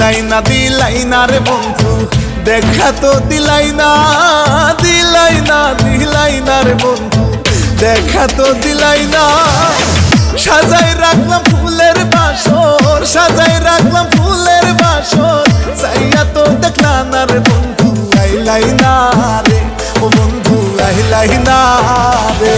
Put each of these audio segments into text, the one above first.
দিলাই না রে বন্ধু, দেখা তো দিলাই না রে বন্ধু, দেখা তো দিলাই না। সাজাই রাখলাম ফুলের বাসর, সাজাই রাখলাম ফুলের বাসর, চাইয়া তো দেখলা না রে বন্ধু, আইলাই না রে ও বন্ধু, আইলাই না রে।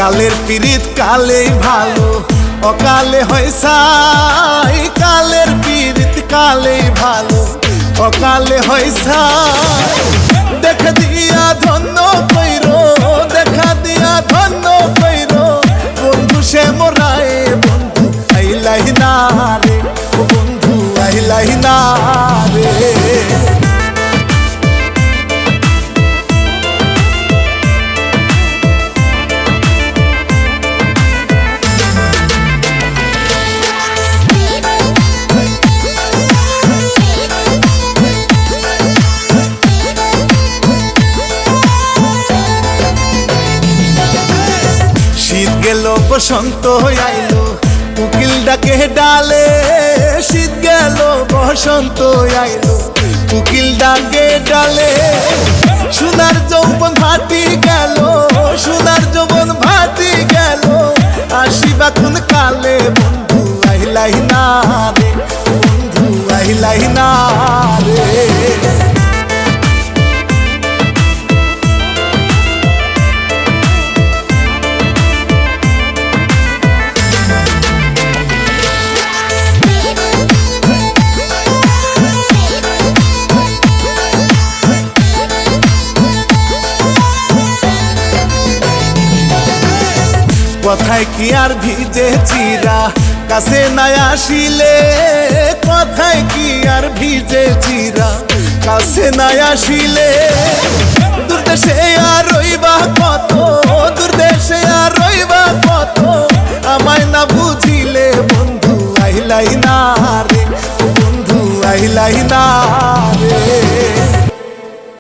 কালের পিরিত কালেই ভালো, অকালে হয় সাই। কালের পিরিত কালেই ভালো, অকালে হয় সাই। দেখা দিয়া ধন্য কইরো, দেখা দিয়া ধন্য কইরো, বন্ধু সে মোরায় বন্ধু, আইলাই না রে ও বন্ধু, আইলাই না রে। শীত গেল বসন্ত আইলো, উকিল ডাকে ডালে। শীত গেল বসন্ত আইলো, উকিল ডাকে ডালে। সোনার যৌবন ভাটি গেল, সোনার যৌবন ভাটি গেল, আসিবা কোন কালে বন্ধু, আইলাই না রে বন্ধু, আইলাই না রে। কথায় কি আর ভিজে চিরা, কাছে না আসিলে। কথায় কি আর ভিজে চিরা, কাছে না আসিলে। দূরদেশে আর রইবা কত, দূরদেশে আর রইবা কত, আমায় না বুঝিলে বন্ধু, আইলাই না রে বন্ধু, আইলাই না